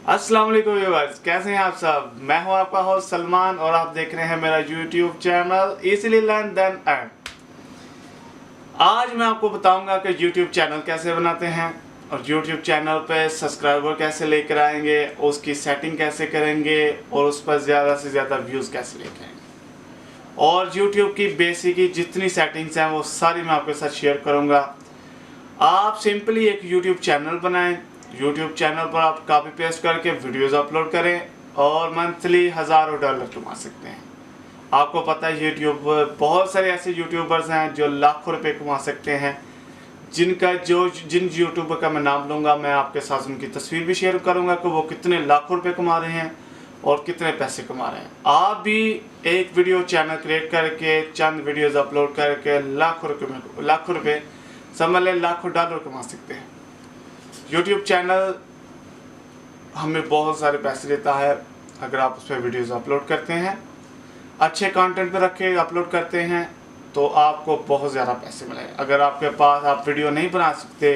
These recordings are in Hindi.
अस्सलाम वालेकुम व्यूअर्स, कैसे हैं आप सब। मैं हूं आपका होस्ट सलमान और आप देख रहे हैं मेरा YouTube channel easily learn then earn. आज मैं आपको बताऊंगा कि यूट्यूब चैनल कैसे बनाते हैं और यूट्यूब चैनल पे सब्सक्राइबर कैसे लेकर आएंगे, उसकी सेटिंग कैसे करेंगे और उस पर ज़्यादा से ज़्यादा व्यूज़ कैसे लेकर आएंगे। और यूट्यूब की बेसिक जितनी सेटिंग्स हैं वो सारी मैं आपके साथ शेयर करूँगा। आप सिंपली एक यूट्यूब चैनल बनाएं। यूट्यूब चैनल पर आप कॉपी पेस्ट करके वीडियोस अपलोड करें और मंथली हज़ारों डॉलर कमा सकते हैं। आपको पता है यूट्यूब बहुत सारे ऐसे यूट्यूबर्स हैं जो लाखों रुपए कमा सकते हैं, जिन यूट्यूबर का मैं नाम लूँगा मैं आपके साथ उनकी तस्वीर भी शेयर करूँगा कि वो कितने लाखों रुपए कमा रहे हैं और कितने पैसे कमा रहे हैं। आप भी एक वीडियो चैनल क्रिएट करके चंद वीडियोज़ अपलोड करके लाखों रुपये समझ लें लाखों डॉलर कमा सकते हैं। यूट्यूब चैनल हमें बहुत सारे पैसे देता है अगर आप उस पर वीडियोज़ अपलोड करते हैं, अच्छे कंटेंट पे रख के अपलोड करते हैं तो आपको बहुत ज़्यादा पैसे मिलेंगे। अगर आपके पास आप वीडियो नहीं बना सकते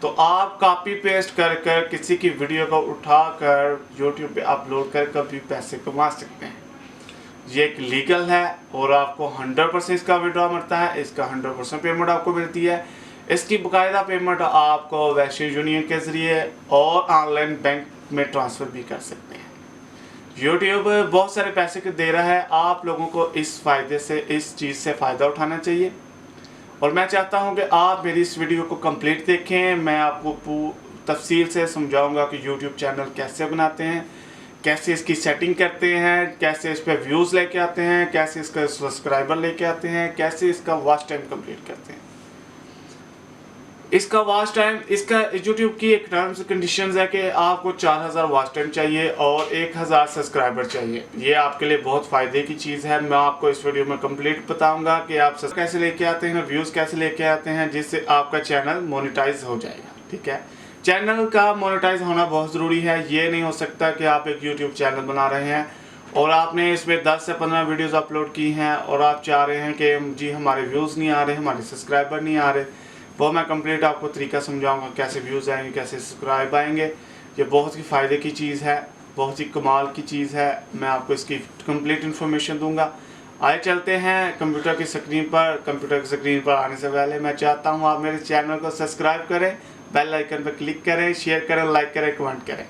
तो आप कॉपी पेस्ट कर किसी की वीडियो को उठाकर यूट्यूब पे अपलोड कर भी पैसे कमा सकते हैं। ये एक लीगल है और आपको 100% इसका विड्रॉ मिलता है, इसका 100% पेमेंट आपको मिलती है। इसकी बाकायदा पेमेंट आपको वेस्टर्न यूनियन के ज़रिए और ऑनलाइन बैंक में ट्रांसफ़र भी कर सकते हैं। यूट्यूब बहुत सारे पैसे के दे रहा है, आप लोगों को इस चीज़ से फ़ायदा उठाना चाहिए। और मैं चाहता हूं कि आप मेरी इस वीडियो को कंप्लीट देखें। मैं आपको तफसील से समझाऊंगा कि यूट्यूब चैनल कैसे बनाते हैं, कैसे इसकी सेटिंग करते हैं, कैसे इस पर व्यूज़ लेके आते हैं, कैसे इसका सब्सक्राइबर लेके आते हैं, कैसे इसका वॉच टाइम कंप्लीट करते हैं। इसका वॉच टाइम, इसका यूट्यूब की एक टर्म्स कंडीशंस है कि आपको 4000 वॉच टाइम चाहिए और 1000 सब्सक्राइबर चाहिए। ये आपके लिए बहुत फ़ायदे की चीज़ है। मैं आपको इस वीडियो में कंप्लीट बताऊंगा कि आप कैसे लेके आते हैं, व्यूज़ कैसे लेके आते हैं, जिससे आपका चैनल मोनेटाइज हो जाएगा। ठीक है, चैनल का मोनेटाइज होना बहुत ज़रूरी है। ये नहीं हो सकता कि आप एक यूट्यूब चैनल बना रहे हैं और आपने इसमें 10 से 15 वीडियोज़ अपलोड की हैं और आप चाह रहे हैं कि जी हमारे व्यूज़ नहीं आ रहे, हमारे सब्सक्राइबर नहीं आ रहे। वो मैं कंप्लीट आपको तरीका समझाऊंगा कैसे व्यूज़ आएंगे, कैसे सब्सक्राइब आएंगे। ये बहुत ही फ़ायदे की चीज़ है, बहुत ही कमाल की चीज़ है। मैं आपको इसकी कंप्लीट इन्फॉर्मेशन दूंगा। आए चलते हैं कंप्यूटर की स्क्रीन पर। कंप्यूटर की स्क्रीन पर आने से पहले मैं चाहता हूँ आप मेरे चैनल को सब्सक्राइब करें, बेल आइकन पर क्लिक करें, शेयर करें, लाइक करें, कमेंट करें।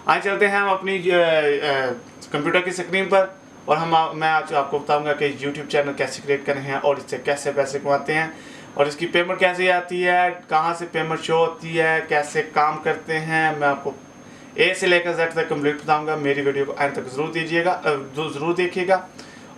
आए चलते हैं हम अपनी कंप्यूटर की स्क्रीन पर और मैं आज आपको बताऊँगा कि यूट्यूब चैनल कैसे क्रिएट करने हैं और इससे कैसे पैसे कमाते हैं और इसकी पेमेंट कैसे आती है, कहाँ से पेमेंट शो होती है, कैसे काम करते हैं। मैं आपको ए से लेकर जेड तक कंप्लीट बताऊंगा। मेरी वीडियो को अंत तक ज़रूर देखिएगा।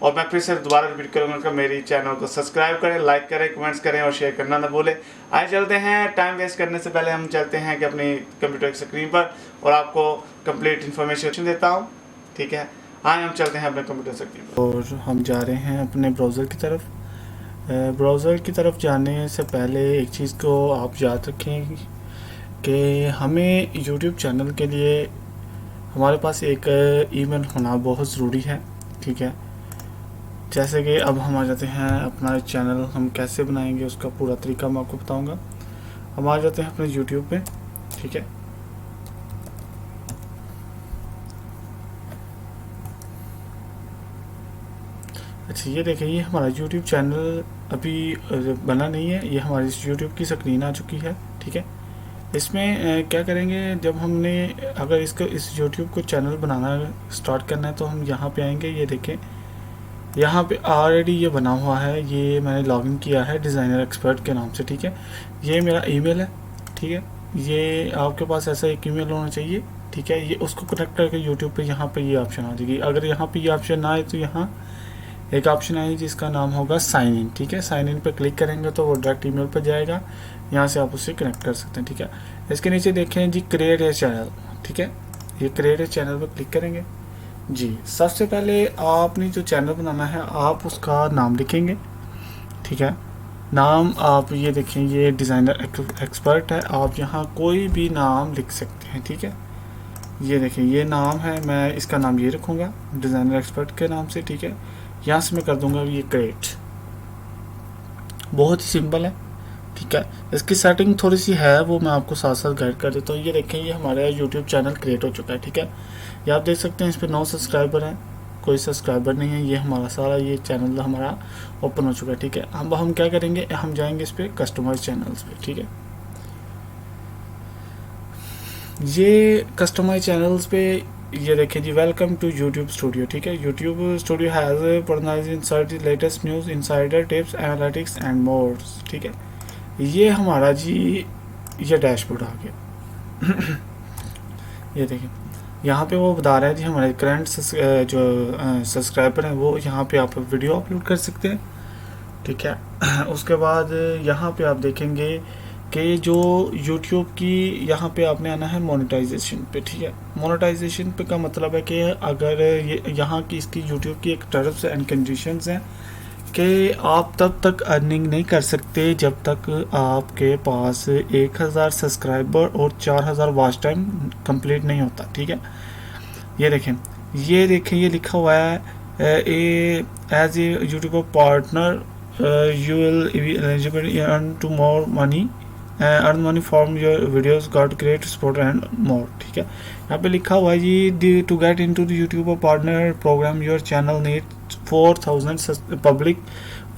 और मैं फिर से दोबारा रिपीट करूँगा कि मेरी चैनल को सब्सक्राइब करें, लाइक करें, कमेंट्स करें और शेयर करना ना भूलें। आइए चलते हैं, टाइम वेस्ट करने से पहले हम चलते हैं कि अपनी कंप्यूटर की स्क्रीन पर और आपको कंप्लीट इन्फॉर्मेशन देता हूँ। ठीक है, आइए हम चलते हैं अपने कंप्यूटर स्क्रीन पर और हम जा रहे हैं अपने ब्राउज़र की तरफ। ब्राउज़र की तरफ जाने से पहले एक चीज़ को आप याद रखें कि हमें YouTube चैनल के लिए हमारे पास एक ईमेल होना बहुत ज़रूरी है। ठीक है, जैसे कि अब हम आ जाते हैं अपना चैनल हम कैसे बनाएंगे, उसका पूरा तरीका मैं आपको बताऊंगा। हम आ जाते हैं अपने YouTube पे। ठीक है, अच्छा ये देखें, ये हमारा YouTube चैनल अभी बना नहीं है, ये हमारी YouTube की स्क्रीन आ चुकी है। ठीक है, इसमें क्या करेंगे, जब हमने अगर इस YouTube को चैनल बनाना स्टार्ट करना है तो हम यहाँ पे आएंगे। ये देखें, यहाँ पे ऑलरेडी ये बना हुआ है, ये मैंने लॉगिन किया है डिज़ाइनर एक्सपर्ट के नाम से। ठीक है, ये मेरा ईमेल है। ठीक है, ये आपके पास ऐसा एक ईमेल होना चाहिए। ठीक है, ये उसको कनेक्ट करके YouTube पे यहाँ पे ये ऑप्शन आ जाएगी। अगर यहाँ पे ये ऑप्शन ना आए तो यहाँ एक ऑप्शन है जिसका नाम होगा साइन इन। ठीक है, साइन इन पे क्लिक करेंगे तो वो डायरेक्ट ईमेल पर जाएगा, यहाँ से आप उससे कनेक्ट कर सकते हैं। ठीक है, इसके नीचे देखें जी क्रिएट ए चैनल। ठीक है, ये क्रिएट ए चैनल पर क्लिक करेंगे जी। सबसे पहले आपने जो चैनल बनाना है आप उसका नाम लिखेंगे। ठीक है, नाम आप ये देखें, ये डिज़ाइनर एक्सपर्ट है, आप यहाँ कोई भी नाम लिख सकते हैं। ठीक है, ये देखें ये नाम है, मैं इसका नाम ये रखूँगा डिज़ाइनर एक्सपर्ट के नाम से। ठीक है, यहाँ से मैं कर दूंगा ये क्रिएट। बहुत ही सिंपल है, ठीक है। इसकी सेटिंग थोड़ी सी है, वो मैं आपको साथ साथ गाइड कर देता हूँ। ये देखें, ये हमारा यूट्यूब चैनल क्रिएट हो चुका है, ठीक है। ये आप देख सकते हैं, इस पर 9 सब्सक्राइबर हैं, कोई सब्सक्राइबर नहीं है। ये हमारा सारा ये चैनल हमारा ओपन हो चुका है, ठीक है। अब हम क्या करेंगे, हम जाएंगे इस पर कस्टमाइज चैनल्स पे, ठीक है। ये कस्टमाइज चैनल्स पे ये देखें जी, वेलकम टू यूट्यूब स्टूडियो, ठीक है। YouTube studio has personalised insight latest news, insider tips, analytics and more, ठीक है। ये हमारा जी ये डैशबोर्ड आ गया। ये देखिए, यहाँ पे वो बता रहा है जी हमारे करंट जो सब्सक्राइबर हैं वो यहाँ पे आप वीडियो अपलोड कर सकते हैं, ठीक है। उसके बाद यहाँ पे आप देखेंगे कि जो YouTube की यहाँ पे आपने आना है मोनेटाइजेशन पे, ठीक है। मोनेटाइजेशन पे का मतलब है कि अगर ये यहाँ की इसकी YouTube की एक टर्म्स एंड कंडीशंस हैं कि आप तब तक अर्निंग नहीं कर सकते जब तक आपके पास 1000 सब्सक्राइबर और 4000 वॉच टाइम कंप्लीट नहीं होता, ठीक है। ये देखें ये लिखा हुआ है as a YouTuber partner you will eligible earn to more money, earn money from your videos, got create support and more, ठीक है। यहाँ पे लिखा हुआ है जी, to get into the YouTuber partner program your channel need 4000 public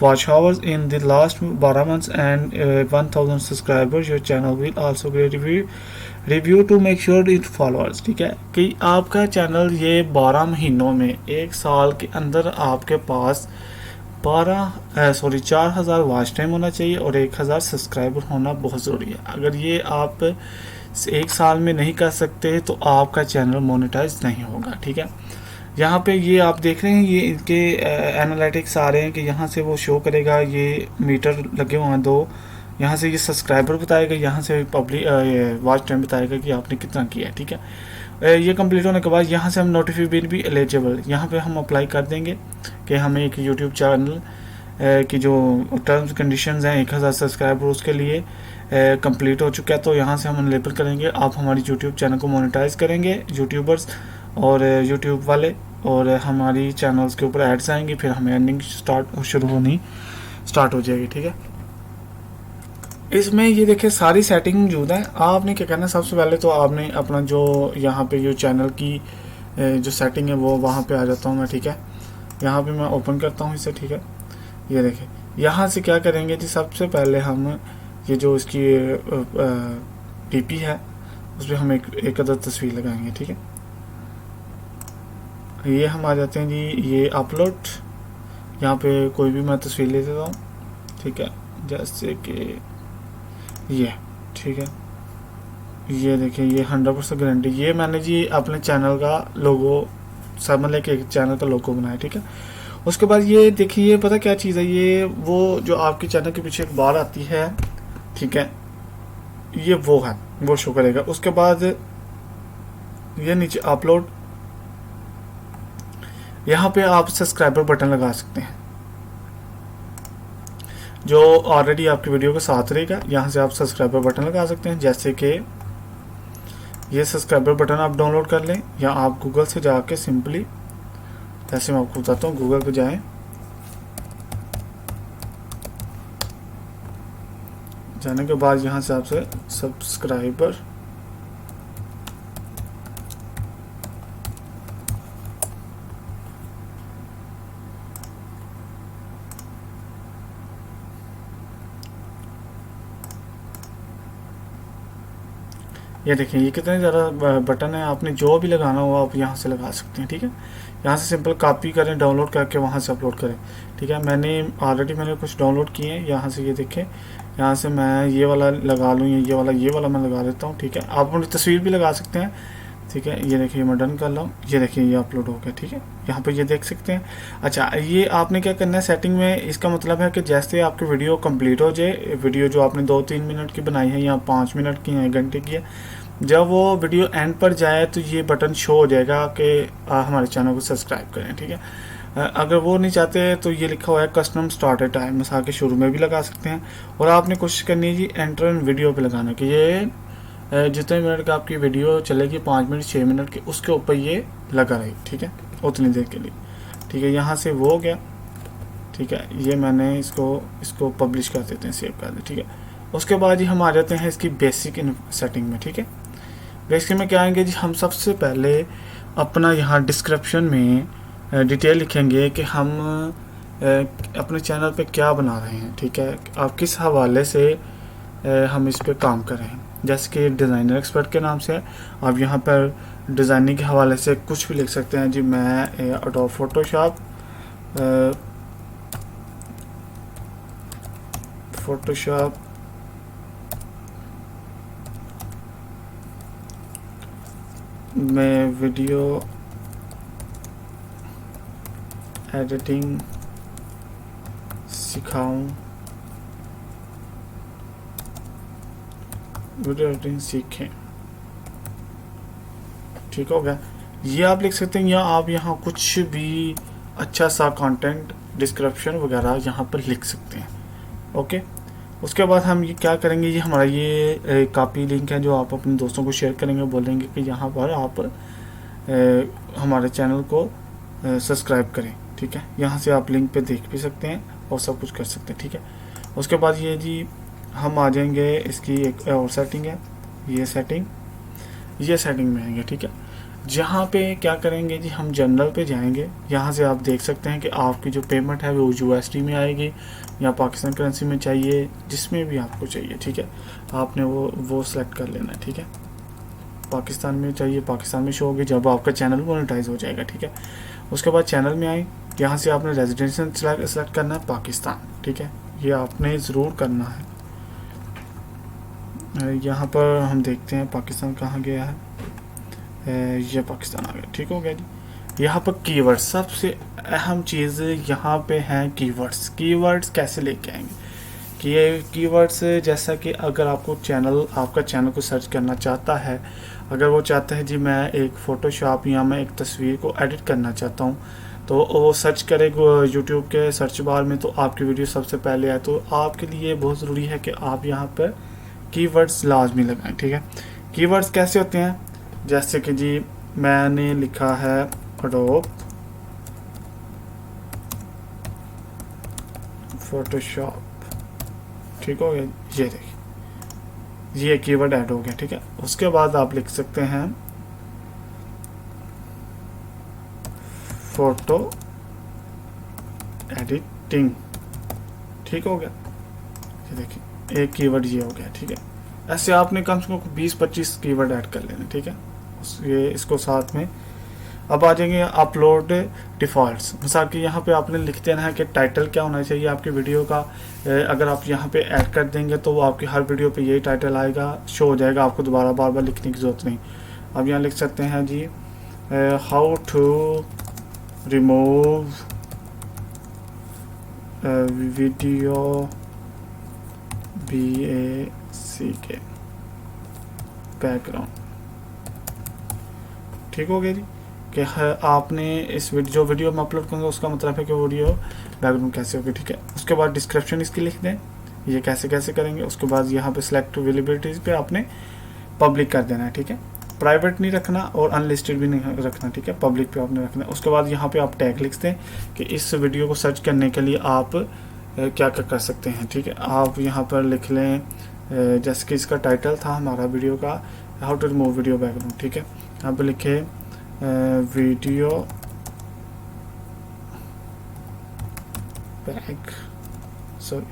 watch hours in the last 12 months and 1000 subscribers. Your channel will also get review to make sure it followers, ठीक है। कि आपका चैनल ये 12 महीनों में, एक साल के अंदर आपके पास 4000 वॉच टाइम होना चाहिए और 1000 सब्सक्राइबर होना बहुत ज़रूरी है। अगर ये आप एक साल में नहीं कर सकते तो आपका चैनल मोनेटाइज नहीं होगा, ठीक है। यहाँ पे ये आप देख रहे हैं, ये इनके एनालिटिक्स आ रहे हैं कि यहाँ से वो शो करेगा, ये मीटर लगे हुए हैं 2, यहाँ से ये सब्सक्राइबर बताएगा, यहाँ से पब्लिक वॉच टाइम बताएगा कि आपने कितना किया है, ठीक है। ये कंप्लीट होने के बाद यहाँ से हम नोटिफिकेशन भी एलिजिबल, यहाँ पे हम अप्लाई कर देंगे कि हमें एक यूट्यूब चैनल की जो टर्म्स कंडीशंस हैं 1000 सब्सक्राइबर उसके लिए कंप्लीट हो चुका है, तो यहाँ से हम लेबल करेंगे आप हमारी यूट्यूब चैनल को मोनेटाइज करेंगे, यूट्यूबर्स और यूट्यूब वाले, और हमारी चैनल्स के ऊपर एड्स आएंगे, फिर हमें अर्निंग शुरू होनी स्टार्ट हो जाएगी, ठीक है। इसमें ये देखिए सारी सेटिंग मौजूद है। आपने क्या करना है, सबसे पहले तो आपने अपना जो यहाँ पे जो चैनल की जो सेटिंग है वो वहाँ पे आ जाता हूँ मैं, ठीक है। यहाँ पे मैं ओपन करता हूँ इसे, ठीक है। ये देखिए, यहाँ से क्या करेंगे जी, सबसे पहले हम ये जो इसकी डीपी है उस पर हम एक अदर तस्वीर लगाएंगे, ठीक है। ये हम आ जाते हैं जी, ये अपलोड, यहाँ पे कोई भी मैं तस्वीर ले देता हूँ, ठीक है, जैसे कि ये, ठीक है। ये देखिए, ये 100% गारंटी, ये मैंने जी अपने चैनल का लोगो सब मतलब कि चैनल का लोगो बनाया, ठीक है। उसके बाद ये देखिए, ये पता क्या चीज़ है, ये वो जो आपके चैनल के पीछे एक बार आती है, ठीक है, ये वो है, वो शो करेगा। उसके बाद ये नीचे अपलोड, यहाँ पे आप सब्सक्राइबर बटन लगा सकते हैं जो ऑलरेडी आपकी वीडियो के साथ रहेगा। यहाँ से आप सब्सक्राइबर बटन लगा सकते हैं, जैसे कि ये सब्सक्राइबर बटन आप डाउनलोड कर लें, या आप गूगल से जाके सिंपली, जैसे मैं आपको बताता हूँ, गूगल पे जाएं, जाने के बाद यहाँ से आपसे सब्सक्राइबर ये देखिए, ये कितने ज़्यादा बटन है, आपने जो भी लगाना हो आप यहाँ से लगा सकते हैं, ठीक है। यहाँ से सिंपल कॉपी करें, डाउनलोड करके वहाँ से अपलोड करें, ठीक है। मैंने कुछ डाउनलोड किए हैं, यहाँ से ये देखें, यहाँ से मैं ये वाला लगा लूँ, ये वाला मैं लगा देता हूँ, ठीक है। आप अपनी तस्वीर भी लगा सकते हैं, ठीक है। ये देखिए, मैं डन कर रहा हूँ, ये देखिए ये अपलोड हो गया, ठीक है। यहाँ पे ये देख सकते हैं। अच्छा, ये आपने क्या करना है सेटिंग में, इसका मतलब है कि जैसे आपकी वीडियो कंप्लीट हो जाए, वीडियो जो आपने 2-3 मिनट की बनाई है या 5 मिनट की है, 1 घंटे की है, जब वो वीडियो एंड पर जाए तो ये बटन शो हो जाएगा कि हमारे चैनल को सब्सक्राइब करें, ठीक है। अगर वो नहीं चाहते तो ये लिखा हुआ है कस्टम स्टार्ट टाइम, मिसाल के शुरू में भी लगा सकते हैं। और आपने कोशिश करनी है जी एंटर इन वीडियो पे लगाना, कि ये जितने मिनट का आपकी वीडियो चलेगी, 5 मिनट 6 मिनट के, उसके ऊपर ये लगा रही, ठीक है, उतनी देर के लिए, ठीक है। यहाँ से वो हो गया, ठीक है। ये मैंने इसको पब्लिश कर देते हैं, सेव कर दें, ठीक है। उसके बाद जी हम आ जाते हैं इसकी बेसिक सेटिंग में, ठीक है। बेसिक में क्या आएंगे जी, हम सबसे पहले अपना यहाँ डिस्क्रिप्शन में डिटेल लिखेंगे कि हम अपने चैनल पे क्या बना रहे हैं, ठीक है, आप किस हवाले से हम इस पे काम कर रहे हैं। जैसे कि डिज़ाइनर एक्सपर्ट के नाम से आप यहाँ पर डिज़ाइनिंग के हवाले से कुछ भी लिख सकते हैं जी। मैं एडोब फोटोशॉप में वीडियो एडिटिंग सिखाऊं, वीडियो एडिटिंग सीखें, ठीक हो गया। ये आप लिख सकते हैं, या आप यहाँ कुछ भी अच्छा सा कंटेंट डिस्क्रिप्शन वगैरह यहाँ पर लिख सकते हैं, ओके। उसके बाद हम ये क्या करेंगे, ये हमारा ये कॉपी लिंक है जो आप अपने दोस्तों को शेयर करेंगे, बोलेंगे कि यहाँ पर आप हमारे चैनल को सब्सक्राइब करें, ठीक है। यहाँ से आप लिंक पे देख भी सकते हैं और सब कुछ कर सकते हैं, ठीक है। उसके बाद ये जी हम आ जाएंगे, इसकी एक और सेटिंग है, ये सेटिंग में आएंगे, ठीक है। जहाँ पे क्या करेंगे जी, हम जनरल पे जाएंगे। यहाँ से आप देख सकते हैं कि आपकी जो पेमेंट है वो USD में आएगी या पाकिस्तान करेंसी में चाहिए, जिसमें भी आपको चाहिए, ठीक है। आपने वो सेलेक्ट कर लेना है, ठीक है। पाकिस्तान में चाहिए, पाकिस्तान में शो होगी जब आपका चैनल मोनेटाइज हो जाएगा, ठीक है। उसके बाद चैनल में आए, यहाँ से आपने रेजिडेंशियल सेलेक्ट करना है पाकिस्तान, ठीक है, ये आपने ज़रूर करना है। यहाँ पर हम देखते हैं पाकिस्तान कहाँ गया है, ये पाकिस्तान आ गया, ठीक हो गया जी। यहाँ पर कीवर्ड्स, सबसे अहम चीज़ यहाँ पे हैं कीवर्ड्स कैसे लेके आएंगे कि ये कीवर्ड्स, जैसा कि अगर आपका चैनल को सर्च करना चाहता है, अगर वो चाहता है जी मैं एक फ़ोटोशॉप या मैं एक तस्वीर को एडिट करना चाहता हूँ, तो वो सर्च करेगा यूट्यूब के सर्च बार में, तो आपकी वीडियो सबसे पहले आए। तो आपके लिए बहुत ज़रूरी है कि आप यहाँ पर कीवर्ड्स लाजमी लगाएं, ठीक है। कीवर्ड्स कैसे होते हैं, जैसे कि जी मैंने लिखा है एडोब फोटोशॉप, ठीक हो गया, ये देखिए ये कीवर्ड ऐड हो गया, ठीक है। उसके बाद आप लिख सकते हैं फोटो एडिटिंग, ठीक हो गया, ये देखिए एक कीवर्ड ये हो गया, ठीक है। ऐसे आपने कम से कम 20-25 कीवर्ड ऐड कर लेने, ठीक है। ये इसको साथ में अब आ जाएंगे अपलोड डिफ़ॉल्ट्स। मिसाल कि यहाँ पे आपने लिख देना है कि टाइटल क्या होना चाहिए आपकी वीडियो का। अगर आप यहाँ पे ऐड कर देंगे तो वो आपकी हर वीडियो पे यही टाइटल आएगा, शो हो जाएगा, आपको दोबारा बार बार लिखने की ज़रूरत नहीं। अब यहाँ लिख सकते हैं जी how to remove video BACK background, ठीक हो गया जी। कि आपने इस जो वीडियो में अपलोड करूँगा उसका मतलब है कि वीडियो बैकग्राउंड कैसे होगी, ठीक है। उसके बाद डिस्क्रिप्शन इसकी लिख दें, ये कैसे करेंगे। उसके बाद यहाँ पे सिलेक्ट अवेलेबिलिटीज़ पे आपने पब्लिक कर देना है, ठीक है। प्राइवेट नहीं रखना और अनलिस्टेड भी नहीं रखना, ठीक है, पब्लिक पे आपने रखना है। उसके बाद यहाँ पे आप टैग लिख दें कि इस वीडियो को सर्च करने के लिए आप क्या कर सकते हैं, ठीक है। आप यहाँ पर लिख लें जैसे कि इसका टाइटल था हमारा वीडियो का how to remove video background, ठीक है। यहाँ पर लिखे वीडियो बैक सॉरी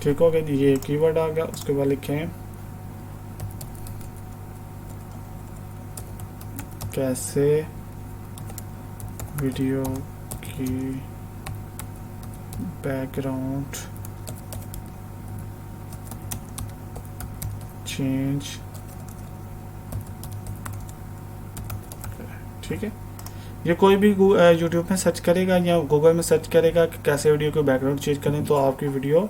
ठीक हो गया, ये कीवर्ड आ गया। उसके बाद लिखें कैसे वीडियो की बैकग्राउंड चेंज, ठीक है। ये कोई भी यूट्यूब में सर्च करेगा या गूगल में सर्च करेगा कि कैसे वीडियो को बैकग्राउंड चेंज करें, तो आपकी वीडियो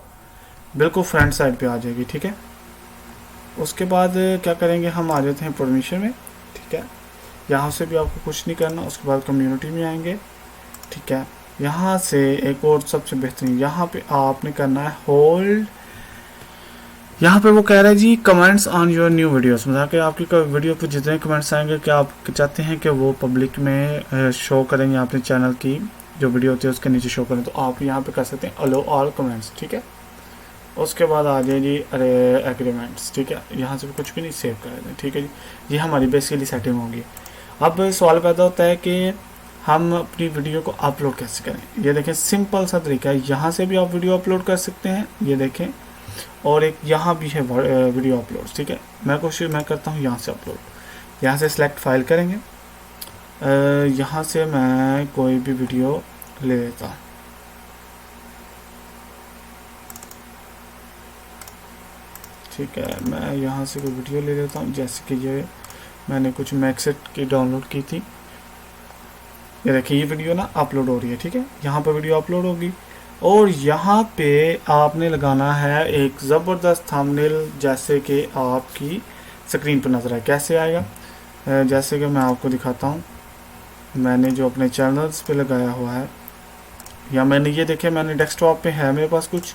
बिल्कुल फ्रंट साइड पे आ जाएगी, ठीक है। उसके बाद क्या करेंगे, हम आ जाते हैं परमिशन में, ठीक है। यहाँ से भी आपको कुछ नहीं करना। उसके बाद कम्युनिटी में आएंगे, ठीक है। यहाँ से एक और सबसे बेहतरीन, यहाँ पे आपने करना है होल्ड। यहाँ पे वो कह रहा है जी comments on your new videos, मतलब कि आपकी वीडियो पे जितने कमेंट्स आएंगे क्या आप चाहते हैं कि वो पब्लिक में शो करें या अपने चैनल की जो वीडियो होती है उसके नीचे शो करें, तो आप यहाँ पे कर सकते हैं अलो ऑल कमेंट्स, ठीक है। उसके बाद आ जाए जी अरे एग्रीमेंट्स, ठीक है, यहाँ से भी कुछ भी नहीं सेव कर दें, ठीक है जी। ये हमारी बेसिकली सेटिंग होगी। अब सवाल पैदा होता है कि हम अपनी वीडियो को अपलोड कैसे करें। ये देखें सिंपल सा तरीका है, यहाँ से भी आप वीडियो अपलोड कर सकते हैं, ये देखें, और एक यहाँ भी है वीडियो अपलोड, ठीक है। मैं करता हूँ यहाँ से अपलोड, यहाँ से सिलेक्ट फाइल करेंगे, यहाँ से मैं कोई भी वीडियो ले लेता हूँ, ठीक है। मैं यहाँ से कोई वीडियो ले लेता हूँ, जैसे कि ये मैंने कुछ मैक्सेट की डाउनलोड की थी। ये देखिए ये वीडियो ना अपलोड हो रही है, ठीक है। यहाँ पर वीडियो अपलोड होगी और यहाँ पे आपने लगाना है एक ज़बरदस्त थंबनेल, जैसे कि आपकी स्क्रीन पर नज़र आए। कैसे आएगा, जैसे कि मैं आपको दिखाता हूँ। मैंने जो अपने चैनल्स पे लगाया हुआ है, या मैंने ये देखे मैंने डेस्कटॉप पे है मेरे पास कुछ,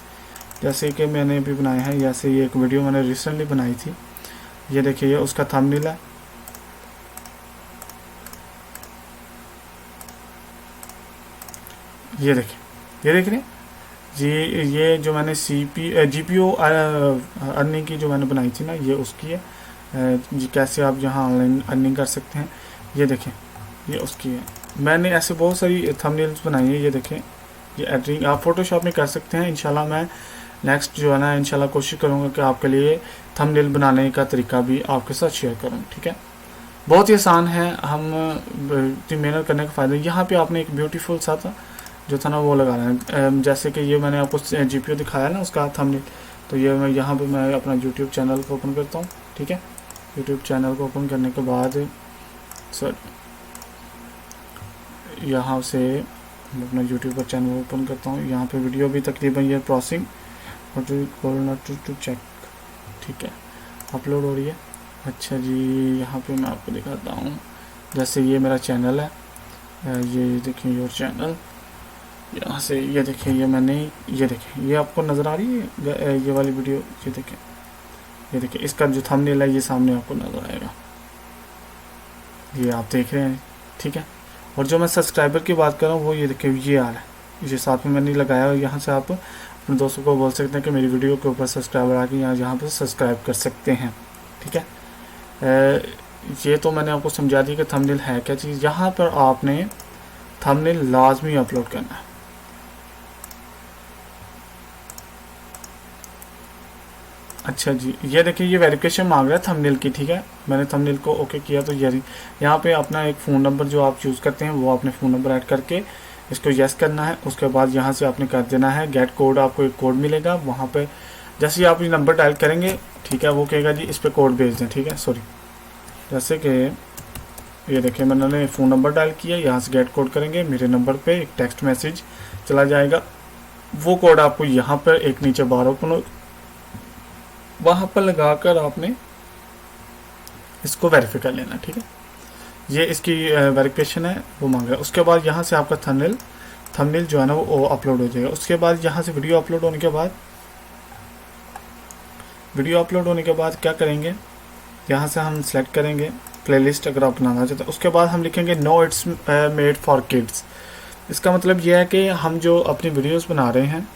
जैसे कि मैंने अभी बनाया है। जैसे ये एक वीडियो मैंने रिसेंटली बनाई थी, ये देखिए ये उसका थंबनेल है। ये देखें, ये देख रहे हैं जी, ये जो मैंने GPO अर्निंग की जो मैंने बनाई थी ना, ये उसकी है जी। कैसे आप जहाँ ऑनलाइन अर्निंग कर सकते हैं, ये देखें ये उसकी है। मैंने ऐसे बहुत सारी थंबनेल्स बनाई है, ये देखें। ये एडिटिंग आप फोटोशॉप में कर सकते हैं। इंशाल्लाह मैं नेक्स्ट जो है ना, इंशाल्लाह कोशिश करूँगा कि आपके लिए थंबनेल बनाने का तरीका भी आपके साथ शेयर करूँ, ठीक है। बहुत ही आसान है, हम मेहनत करने का फ़ायदा। यहाँ पे आपने एक ब्यूटीफुल सा था जो था ना वो लगाना है। जैसे कि ये मैंने आपको GPO दिखाया ना उसका थंबनेल, तो ये मैं यहाँ पे मैं अपना YouTube चैनल को ओपन करता हूँ, ठीक है। YouTube चैनल को ओपन करने के बाद सर यहाँ से मैं अपना YouTube का चैनल ओपन करता हूँ। यहाँ पे वीडियो भी तकरीबन ये प्रोसेसिंग टू चेक, ठीक है, अपलोड हो रही है। अच्छा जी, यहाँ पे मैं आपको दिखाता हूँ। जैसे ये मेरा चैनल है, ये देखिए योर चैनल, यहाँ से ये देखिए ये मैंने ये देखिए ये आपको नज़र आ रही है ये वाली वीडियो, ये देखें, ये देखिए इसका जो थंबनेल है ये सामने आपको नज़र आएगा, ये आप देख रहे हैं, ठीक है। और जो मैं सब्सक्राइबर की बात कर रहा हूँ वो ये देखिए ये आ रहा है, ये साथ में मैंने लगाया। यहाँ से आप अपने दोस्तों को बोल सकते हैं कि मेरी वीडियो के ऊपर सब्सक्राइबर आके यहाँ पर सब्सक्राइब कर सकते हैं, ठीक है। ये तो मैंने आपको समझा दिया कि थंबनेल है क्या चीज़। यहाँ पर आपने थंबनेल लाजमी अपलोड करना है। अच्छा जी, ये देखिए ये वेरिफिकेशन मांग रहा है थंबनेल की, ठीक है। मैंने थंबनेल को ओके किया, तो ये यहाँ पे अपना एक फ़ोन नंबर जो आप चूज़ करते हैं वो अपने फ़ोन नंबर ऐड करके इसको यस करना है। उसके बाद यहाँ से आपने कर देना है गेट कोड, आपको एक कोड मिलेगा वहाँ पे। जैसे ही आप ये नंबर डायल करेंगे, ठीक है, वो कहेगा जी इस पर कोड भेज दें, ठीक है। सॉरी, जैसे कि ये देखिए मैंने फ़ोन नंबर डायल किया, यहाँ से गेट कोड करेंगे, मेरे नंबर पर एक टेक्स्ट मैसेज चला जाएगा। वो कोड आपको यहाँ पर एक नीचे बार ओपन वहाँ पर लगाकर आपने इसको वेरीफाई कर लेना, ठीक है। ये इसकी वेरिफिकेशन है वो मांग रहा है। उसके बाद यहाँ से आपका थंबनेल जो है ना वो अपलोड हो जाएगा। उसके बाद यहाँ से वीडियो अपलोड होने के बाद क्या करेंगे, यहाँ से हम सेलेक्ट करेंगे प्लेलिस्ट अगर आप बनाना चाहते हैं। उसके बाद हम लिखेंगे no it's made for kids. इसका मतलब यह है कि हम जो अपनी वीडियोस बना रहे हैं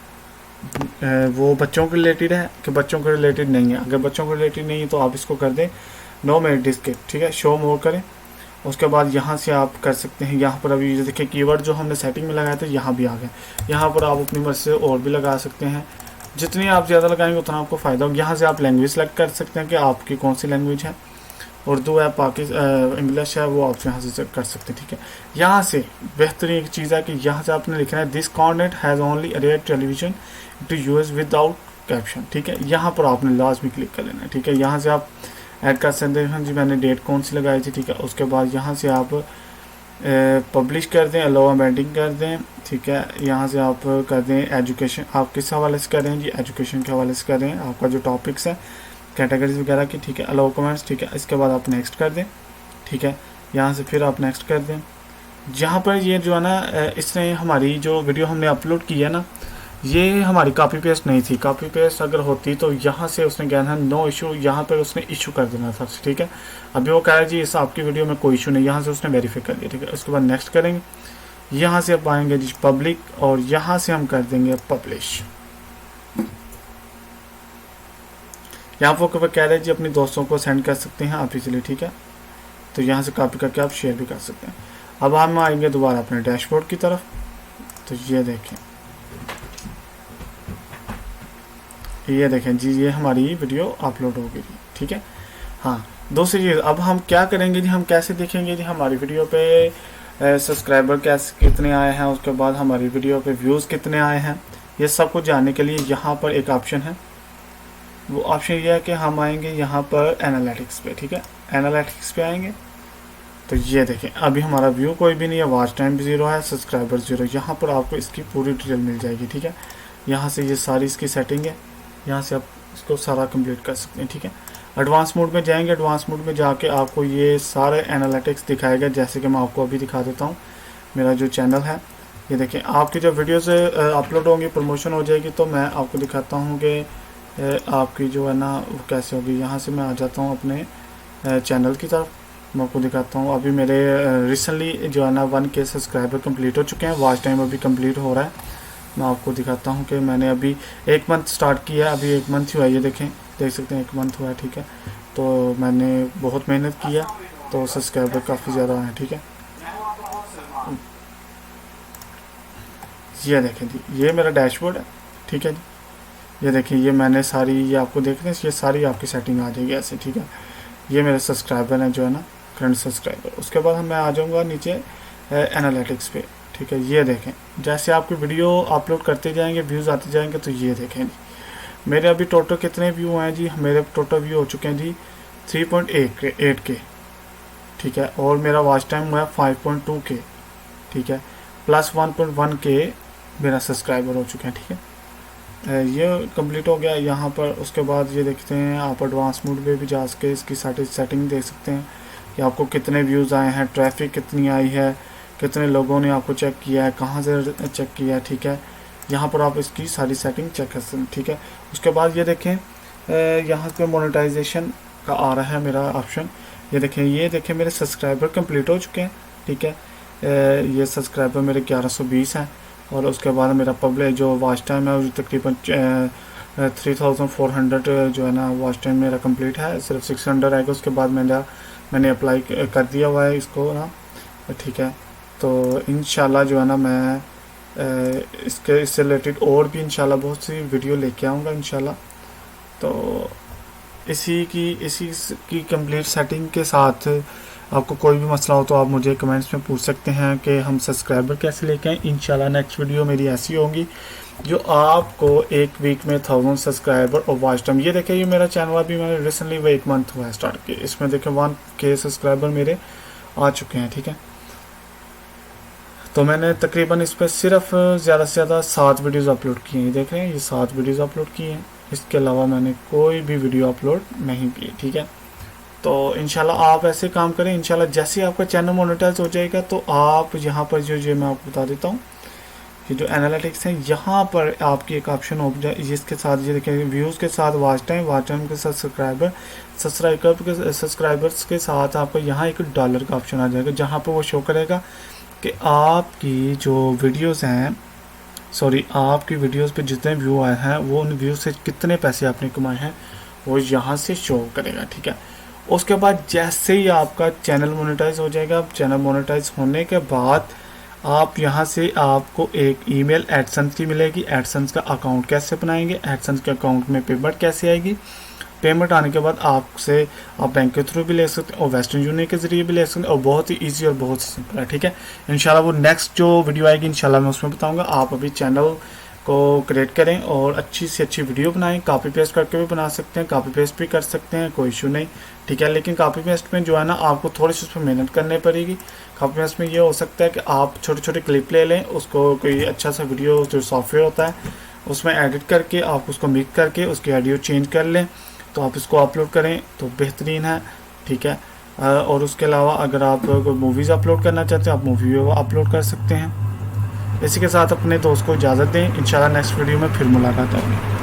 वो बच्चों के रिलेटेड है कि बच्चों के रिलेटेड नहीं है। अगर बच्चों के रिलेटेड नहीं है तो आप इसको कर दें नो मेड दिस किड, ठीक है, शो मोर करें। उसके बाद यहाँ से आप कर सकते हैं, यहाँ पर अभी देखिए कीवर्ड जो हमने सेटिंग में लगाया था यहाँ भी आ गए। यहाँ पर आप अपनी मर्जी से और भी लगा सकते हैं, जितनी आप ज़्यादा लगाएंगे उतना आपको फ़ायदा होगा। यहाँ से आप लैंग्वेज सेलेक्ट कर सकते हैं कि आपकी कौन सी लैंग्वेज है, उर्दू है, इंग्लिश है, वो आप यहाँ से कर सकते हैं, ठीक है। यहाँ से बेहतरीन एक चीज़ है कि यहाँ से आपने लिखना है this content has only rare television to use without caption, ठीक है। यहाँ पर आपने लास्ट में क्लिक कर लेना है, ठीक है। यहाँ से आप ऐड कर सकते हैं जी मैंने डेट कौन सी लगाई थी, ठीक है। उसके बाद यहाँ से आप पब्लिश कर दें, अलाउ एम्बेडिंग कर दें, ठीक है। यहाँ से आप कर दें एजुकेशन, आप किस हवाले से कर रहे हैं जी, एजुकेशन के हवाले से कर रहे हैं, आपका जो टॉपिक्स है कैटेगरीज वगैरह की, ठीक है। अलाउ कमेंट्स, ठीक है। इसके बाद आप नेक्स्ट कर दें, ठीक है। यहाँ से फिर आप नेक्स्ट कर दें। जहाँ पर ये जो है ना इसने हमारी जो वीडियो हमने अपलोड की है ना, ये हमारी कॉपी पेस्ट नहीं थी। कॉपी पेस्ट अगर होती तो यहाँ से उसने कहना है नो इशू, यहाँ पर उसने इशू कर देना था, ठीक है। अभी वो कह रहा है जी इस आपकी वीडियो में कोई इशू नहीं, यहाँ से उसने वेरीफाई कर दिया, ठीक है। उसके बाद नेक्स्ट करेंगे। यहाँ से आप आएंगे जी पब्लिक, और यहाँ से हम कर देंगे पब्लिश। यहाँ पर कह रहे हैं जी अपने दोस्तों को सेंड कर सकते हैं आप इजीली, ठीक है। तो यहाँ से कॉपी करके आप शेयर भी कर सकते हैं। अब हम आएंगे दोबारा अपने डैशबोर्ड की तरफ। तो ये देखें जी, ये हमारी वीडियो अपलोड हो गई, ठीक है। हाँ, दूसरी चीज़ अब हम क्या करेंगे जी, हम कैसे देखेंगे जी हमारी वीडियो पे सब्सक्राइबर कितने आए हैं, उसके बाद हमारी वीडियो पे व्यूज़ कितने आए हैं। ये सब कुछ जानने के लिए यहाँ पर एक ऑप्शन है, वो ऑप्शन ये है कि हम आएंगे यहाँ पर एनालिटिक्स पे, ठीक है। एनालिटिक्स पे आएंगे तो ये देखें अभी हमारा व्यू कोई भी नहीं है, वॉच टाइम भी 0 है, सब्सक्राइबर 0। यहाँ पर आपको इसकी पूरी डिटेल मिल जाएगी, ठीक है। यहाँ से ये सारी इसकी सेटिंग है, यहाँ से आप इसको सारा कंप्लीट कर सकते हैं, ठीक है। एडवांस मोड में जाएंगे, एडवांस मोड में जाके आपको ये सारे एनालिटिक्स दिखाएगा, जैसे कि मैं आपको अभी दिखा देता हूँ। मेरा जो चैनल है ये देखें, आपकी जब वीडियोस अपलोड होंगी, प्रमोशन हो जाएगी, तो मैं आपको दिखाता हूँ कि आपकी जो है ना वो कैसे होगी। यहाँ से मैं आ जाता हूँ अपने चैनल की तरफ, मैं आपको दिखाता हूँ। अभी मेरे रिसेंटली जो है ना 1K सब्सक्राइबर कंप्लीट हो चुके हैं, वॉच टाइम अभी कंप्लीट हो रहा है। मैं आपको दिखाता हूँ कि मैंने अभी 1 मंथ स्टार्ट किया है, अभी 1 मंथ हुआ है, ये देखें, देख सकते हैं 1 मंथ हुआ है, ठीक है। तो मैंने बहुत मेहनत किया, तो सब्सक्राइबर काफ़ी ज़्यादा हैं, ठीक है। ये देखें जी, ये मेरा डैशबोर्ड है, ठीक है जी। ये देखें, ये मैंने सारी, ये आपको देख रहे हैं, ये सारी आपकी सेटिंग आ जाएगी ऐसे, ठीक है। ये मेरे सब्सक्राइबर हैं जो है ना, करंट सब्सक्राइबर। उसके बाद मैं आ जाऊँगा नीचे एनालिटिक्स पे, ठीक है। ये देखें, जैसे आपकी वीडियो अपलोड करते जाएंगे, व्यूज़ आते जाएंगे, तो ये देखें जी मेरे अभी टोटल कितने व्यू हैं जी, मेरे टोटल व्यू हो चुके हैं जी 3.8K, ठीक है। और मेरा वॉच टाइम हुआ है 5.2K, ठीक है, प्लस 1.1K मेरा सब्सक्राइबर हो चुके हैं, ठीक है। ये कंप्लीट हो गया यहाँ पर। उसके बाद ये देखते हैं आप एडवांस मोड पे भी जा सके इसकी सेटिंग देख सकते हैं कि आपको कितने व्यूज़ आए हैं, ट्रैफिक कितनी आई है, कितने लोगों ने आपको चेक किया है, कहाँ से चेक किया है, ठीक है। यहाँ पर आप इसकी सारी सेटिंग चेक कर सकते हैं, ठीक है। उसके बाद ये देखें यहाँ पे मोनेटाइजेशन का आ रहा है मेरा ऑप्शन। ये देखें मेरे सब्सक्राइबर कंप्लीट हो चुके हैं, ठीक है। ये सब्सक्राइबर मेरे 1120 हैं। और उसके बाद मेरा पब्लिक जो वॉच टाइम है वो तकरीबन 3400 जो है ना वॉच टाइम मेरा कंप्लीट है, सिर्फ 600 आएगा। उसके बाद मैंने अप्लाई कर दिया हुआ है इसको ना, ठीक है। तो इंशाल्लाह जो है ना मैं इससे रिलेटेड और भी इंशाल्लाह बहुत सी वीडियो लेके आऊँगा इंशाल्लाह। तो इसी की कंप्लीट सेटिंग के साथ आपको कोई भी मसला हो तो आप मुझे कमेंट्स में पूछ सकते हैं कि हम सब्सक्राइबर कैसे लेके आएँ। इंशाल्लाह नेक्स्ट वीडियो मेरी ऐसी होगी जो आपको 1 वीक में 1000 सब्सक्राइबर और वॉच टाइम। ये देखें, ये मेरा चैनल अभी मैंने रिसेंटली वो 1 मंथ हुआ है स्टार्ट किया, इसमें देखें 1K सब्सक्राइबर मेरे आ चुके हैं, ठीक है। तो मैंने तकरीबन इस पर सिर्फ ज़्यादा से ज़्यादा 7 वीडियोज़ अपलोड किए हैं। देख रहे हैं, ये 7 वीडियोज़ अपलोड किए हैं, इसके अलावा मैंने कोई भी वीडियो अपलोड नहीं की, ठीक है। तो इंशाल्लाह आप ऐसे काम करें। इंशाल्लाह जैसे आपका चैनल मोनेटाइज हो जाएगा तो आप यहाँ पर जो मैं आपको बता देता हूँ, ये जो एनालिटिक्स है यहाँ पर आपकी एक ऑप्शन हो जाए, जिसके साथ ये देखें व्यूज़ के साथ वॉच टाइम के साथ सब्सक्राइबर्स के साथ आपको यहाँ एक डॉलर का ऑप्शन आ जाएगा, जहाँ पर वो शो करेगा कि आपकी जो वीडियोस हैं, आपकी वीडियोस पे जितने व्यू आए हैं वो उन व्यू से कितने पैसे आपने कमाए हैं वो यहाँ से शो करेगा, ठीक है। उसके बाद जैसे ही आपका चैनल मोनेटाइज हो जाएगा, चैनल मोनेटाइज होने के बाद आप यहाँ से आपको एक ईमेल एडसेंस की मिलेगी। एडसेंस का अकाउंट कैसे बनाएंगे, एडसेंस के अकाउंट में पेमेंट कैसे आएगी, पेमेंट आने के बाद आप बैंक के थ्रू भी ले सकते हैं और वेस्टर्न यूनियन के ज़रिए भी ले सकते हैं, और बहुत ही ईजी और बहुत सिंपल है, ठीक है। इंशाल्लाह वो नेक्स्ट जो वीडियो आएगी इंशाल्लाह मैं उसमें बताऊंगा। आप अभी चैनल को क्रिएट करें और अच्छी से अच्छी वीडियो बनाएं। कॉपी पेस्ट करके भी बना सकते हैं, कॉपी पेस्ट भी कर सकते हैं, कोई इशू नहीं, ठीक है। लेकिन कॉपी पेस्ट में जो है ना आपको थोड़ी सी उसमें मेहनत करनी पड़ेगी। कॉपी पेस्ट में ये हो सकता है कि आप छोटे छोटे क्लिप ले लें, उसको कोई अच्छा सा वीडियो जो सॉफ्टवेयर होता है उसमें एडिट करके आप उसको मिक्स करके उसकी ऑडियो चेंज कर लें, तो आप इसको अपलोड करें तो बेहतरीन है, ठीक है। और उसके अलावा अगर आप कोई मूवीज़ अपलोड करना चाहते हैं आप मूवी अपलोड कर सकते हैं। इसी के साथ अपने दोस्त को इजाज़त दें। इंशाल्लाह नेक्स्ट वीडियो में फिर मुलाकात होगी।